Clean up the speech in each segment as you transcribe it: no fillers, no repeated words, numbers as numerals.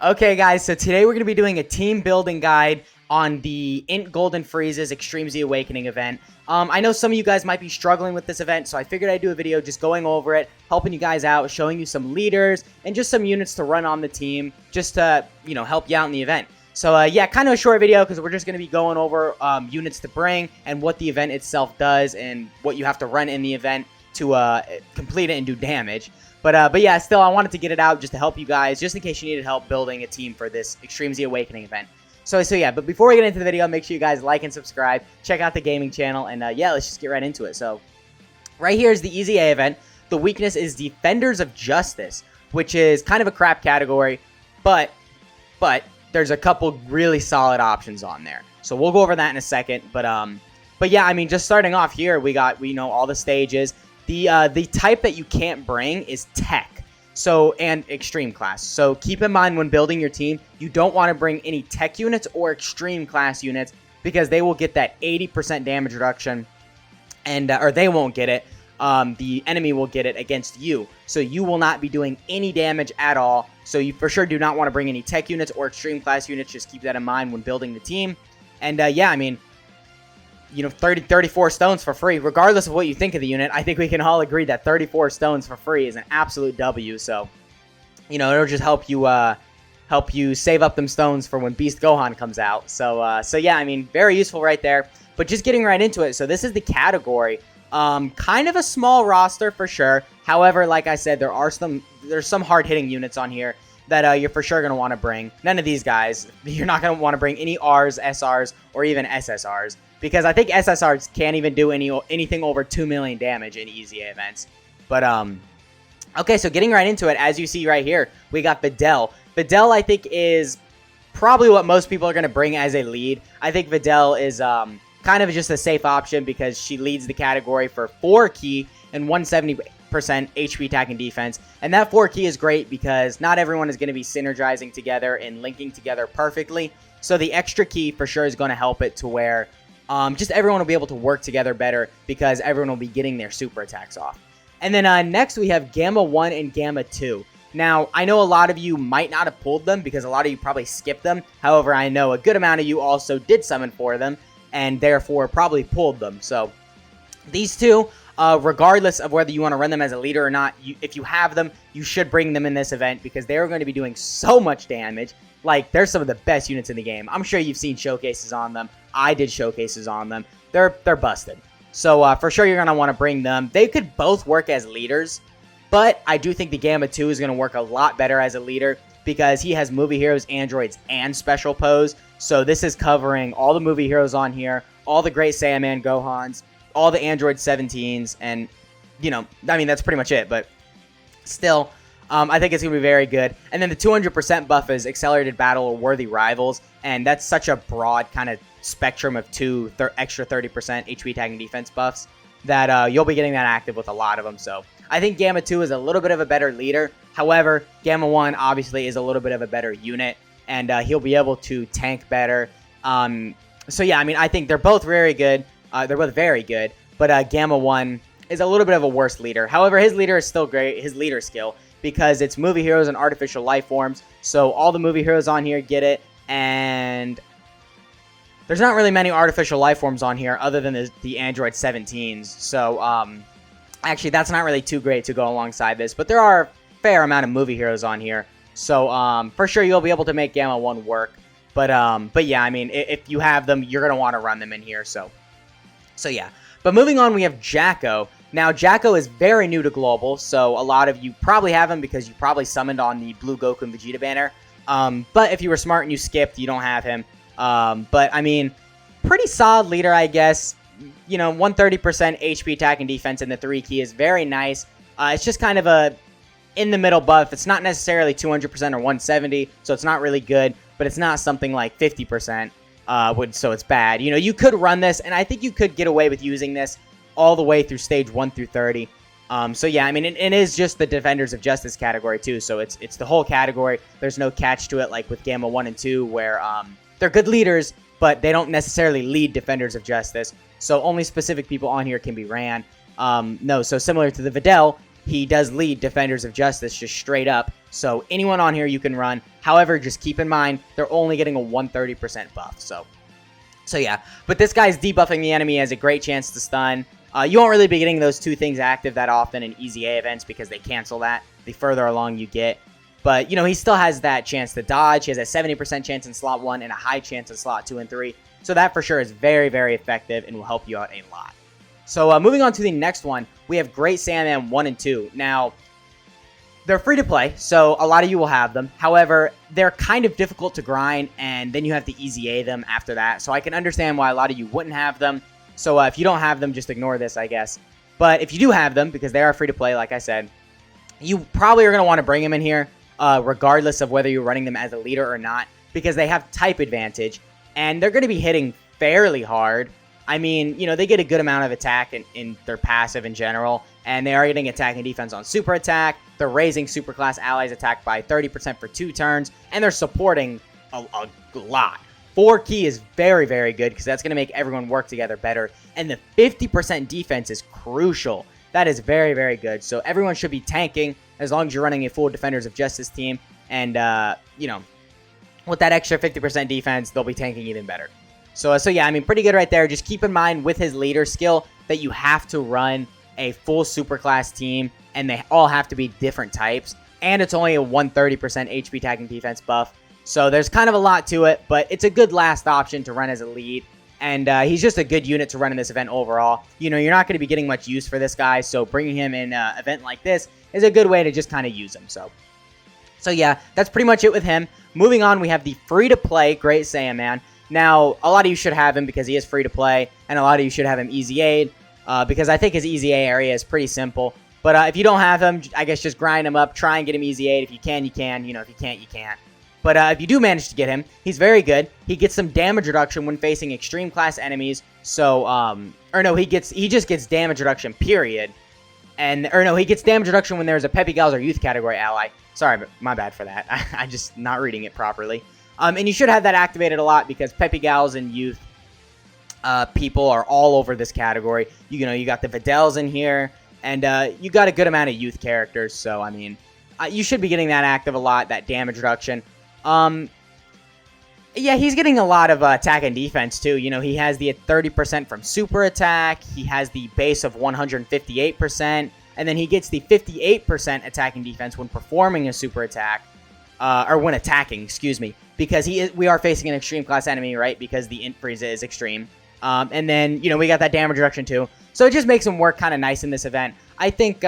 Okay, guys, so today we're going to be doing a team building guide on the Int Golden Frieza's Extreme Z Awakening event. I know some of you guys might be struggling with this event, so I figured I'd do a video just going over it, helping you guys out, showing you some leaders, and just some units to run on the team, just to, help you out in the event. So, yeah, kind of a short video because we're just going to be going over units to bring and what the event itself does and what you have to run in the event to complete it and do damage. But yeah, still, I wanted to get it out just to help you guys, just in case you needed help building a team for this Extreme Z Awakening event. So yeah, but before we get into the video, make sure you guys like and subscribe, check out the gaming channel, and yeah, let's just get right into it. So, right here is the EZA event. The weakness is Defenders of Justice, which is kind of a crap category, but there's a couple really solid options on there. So we'll go over that in a second, but yeah, I mean, just starting off here, we know all the stages. The type that you can't bring is Tech, and Extreme Class. So keep in mind when building your team, you don't want to bring any Tech units or Extreme Class units because they will get that 80% damage reduction, and or they won't get it. The enemy will get it against you, so you will not be doing any damage at all. So you for sure do not want to bring any Tech units or Extreme Class units. Just keep that in mind when building the team. And yeah, I mean, 34 stones for free, regardless of what you think of the unit. I think we can all agree that 34 stones for free is an absolute W. So, it'll just help you save up them stones for when Beast Gohan comes out. So yeah, I mean, very useful right there. But just getting right into it. So this is the category. Kind of a small roster for sure. However, like I said, there's some hard-hitting units on here that you're for sure going to want to bring. None of these guys. You're not going to want to bring any Rs, SRs, or even SSRs. Because I think SSRs can't even do anything over 2 million damage in EZA events. But, okay, so getting right into it, as you see right here, we got Videl. Videl, I think, is probably what most people are going to bring as a lead. I think Videl is kind of just a safe option because she leads the category for 4 key and 170% HP attack and defense. And that 4 key is great because not everyone is going to be synergizing together and linking together perfectly. So the extra key for sure is going to help it to where just everyone will be able to work together better because everyone will be getting their super attacks off. And then next we have Gamma 1 and Gamma 2. Now, I know a lot of you might not have pulled them because a lot of you probably skipped them. However, I know a good amount of you also did summon for them and therefore probably pulled them. So these two, regardless of whether you want to run them as a leader or not, if you have them, you should bring them in this event because they're going to be doing so much damage. Like, they're some of the best units in the game. I'm sure you've seen showcases on them. I did showcases on them. They're busted. So, for sure, you're going to want to bring them. They could both work as leaders, but I do think the Gamma 2 is going to work a lot better as a leader because he has movie heroes, androids, and special pose. So, this is covering all the movie heroes on here, all the great Saiyaman Gohans, all the Android 17s, and, I mean, that's pretty much it, but still, I think it's going to be very good. And then the 200% buff is Accelerated Battle or Worthy Rivals, and that's such a broad kind of spectrum of extra 30% HP attack and defense buffs that you'll be getting that active with a lot of them. So I think Gamma 2 is a little bit of a better leader. However, Gamma 1 obviously is a little bit of a better unit, and he'll be able to tank better. So yeah, I mean, I think they're both very good. They're both very good, but Gamma 1 is a little bit of a worse leader. However, his leader is still great, his leader skill, because it's movie heroes and artificial life forms. So all the movie heroes on here get it, and there's not really many artificial life forms on here other than the Android 17s. So actually, that's not really too great to go alongside this, but there are a fair amount of movie heroes on here. So for sure, you'll be able to make Gamma 1 work. But yeah, I mean, if you have them, you're going to want to run them in here. So yeah. But moving on, we have Jacko. Now, Jacko is very new to Global, so a lot of you probably have him because you probably summoned on the Blue Goku and Vegeta banner. But if you were smart and you skipped, you don't have him. But, I mean, pretty solid leader, I guess. 130% HP attack and defense in the 3 key is very nice. It's just kind of a in-the-middle buff. It's not necessarily 200% or 170, so it's not really good. But it's not something like 50%, so it's bad. You could run this, and I think you could get away with using this all the way through stage 1 through 30. So yeah, I mean, it is just the Defenders of Justice category too, so it's the whole category. There's no catch to it like with Gamma 1 and 2 where they're good leaders, but they don't necessarily lead Defenders of Justice, so only specific people on here can be ran. No, so similar to the Videl, he does lead Defenders of Justice just straight up. So anyone on here you can run. However, just keep in mind, they're only getting a 130% buff. So yeah, but this guy's debuffing the enemy has a great chance to stun. You won't really be getting those two things active that often in Easy A events because they cancel that the further along you get. But, you know, he still has that chance to dodge. He has a 70% chance in slot 1 and a high chance in slot 2 and 3. So that for sure is very, very effective and will help you out a lot. So moving on to the next one, we have Great Saiyaman 1 and 2. Now, they're free to play, so a lot of you will have them. However, they're kind of difficult to grind, and then you have to Easy A them after that. So I can understand why a lot of you wouldn't have them. So if you don't have them, just ignore this, I guess. But if you do have them, because they are free to play, like I said, you probably are going to want to bring them in here, regardless of whether you're running them as a leader or not, because they have type advantage, and they're going to be hitting fairly hard. I mean, you know, they get a good amount of attack in their passive in general, and they are getting attack and defense on super attack. They're raising superclass allies attack by 30% for 2 turns, and they're supporting a lot. 4 key is very, very good because that's going to make everyone work together better, and the 50% defense is crucial. That is very, very good. So everyone should be tanking as long as you're running a full Defenders of Justice team, and, you know, with that extra 50% defense, they'll be tanking even better. So yeah, I mean, pretty good right there. Just keep in mind with his leader skill that you have to run a full superclass team, and they all have to be different types, and it's only a 130% HP tag and defense buff. So there's kind of a lot to it, but it's a good last option to run as a lead, and he's just a good unit to run in this event overall. You know, you're not going to be getting much use for this guy, so bringing him in an event like this is a good way to just kind of use him. So yeah, that's pretty much it with him. Moving on, we have the free-to-play Great Saiyaman. Now, a lot of you should have him because he is free to play, and a lot of you should have him Easy Aid, because I think his Easy A area is pretty simple. But if you don't have him, I guess just grind him up, try and get him Easy Aid. If you can, you can. You know, if you can't, you can't. But if you do manage to get him, he's very good. He gets some damage reduction when facing extreme class enemies. So, or no, he just gets damage reduction, period. He gets damage reduction when there's a Peppy Gals or Youth category ally. Sorry, but my bad for that. I'm just not reading it properly. And you should have that activated a lot because Peppy Gals and Youth people are all over this category. You know, you got the Videls in here, and you got a good amount of Youth characters. So, I mean, you should be getting that active a lot, that damage reduction. Yeah, he's getting a lot of attack and defense, too. You know, he has the 30% from super attack. He has the base of 158%. And then he gets the 58% attack and defense when performing a super attack. Or when attacking, excuse me. Because we are facing an extreme class enemy, right? Because the Int Frieza is extreme. And then, you know, we got that damage reduction, too. So it just makes him work kind of nice in this event. I think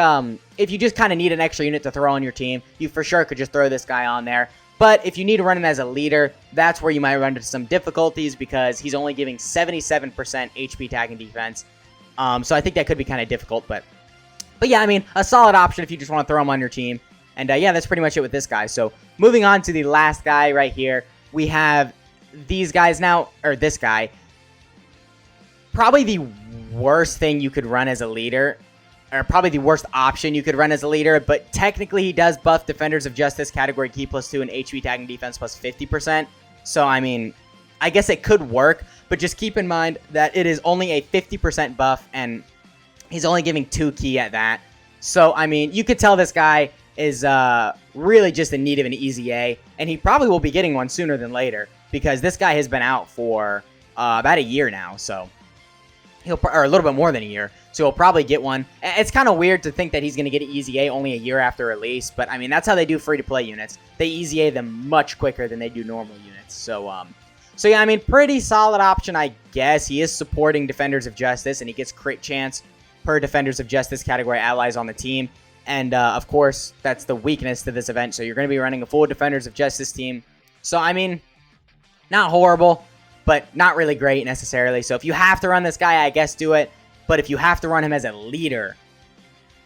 if you just kind of need an extra unit to throw on your team, you for sure could just throw this guy on there. But if you need to run him as a leader, that's where you might run into some difficulties because he's only giving 77% HP tag and defense. So I think that could be kind of difficult. But yeah, I mean, a solid option if you just want to throw him on your team. And yeah, that's pretty much it with this guy. So moving on to the last guy right here, we have these guys now, or this guy. Probably the worst thing you could run as a leader, or probably the worst option you could run as a leader, but technically he does buff Defenders of Justice category key +2 and HP tag and defense plus 50%. So, I mean, I guess it could work, but just keep in mind that it is only a 50% buff, and he's only giving 2 key at that. So, I mean, you could tell this guy is really just in need of an Easy A, and he probably will be getting one sooner than later, because this guy has been out for about a year now, so... or a little bit more than a year, so he'll probably get one. It's kind of weird to think that he's going to get an Easy A only a year after release, but I mean, that's how they do free-to-play units. They Easy A them much quicker than they do normal units. So yeah, I mean, pretty solid option, I guess. He is supporting Defenders of Justice, and he gets crit chance per Defenders of Justice category allies on the team. And, of course, that's the weakness to this event, so you're going to be running a full Defenders of Justice team. So, I mean, not horrible, but not really great necessarily. So if you have to run this guy, I guess do it. But if you have to run him as a leader,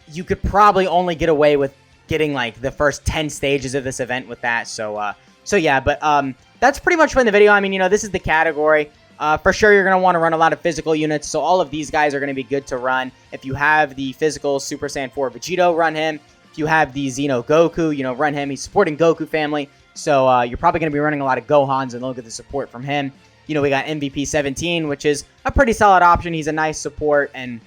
you could probably only get away with getting like the first 10 stages of this event with that. So yeah, but that's pretty much been the video. I mean, you know, this is the category. For sure, you're going to want to run a lot of physical units. So all of these guys are going to be good to run. If you have the physical Super Saiyan 4 Vegito, run him. If you have the Xeno Goku, you know, run him. He's supporting Goku family. So you're probably going to be running a lot of Gohans, and look at the support from him. You know, we got MVP 17, which is a pretty solid option. He's a nice support, and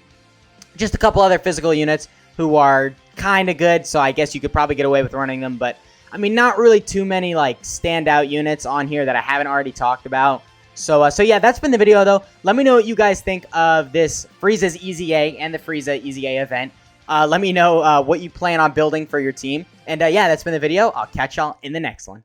just a couple other physical units. who are kind of good, so I guess you could probably get away with running them, but I mean, not really too many like standout units on here that I haven't already talked about. So yeah, that's been the video though. Let me know what you guys think of this Frieza's Easy A and the Frieza Easy A event. Let me know what you plan on building for your team. And yeah, that's been the video. I'll catch y'all in the next one.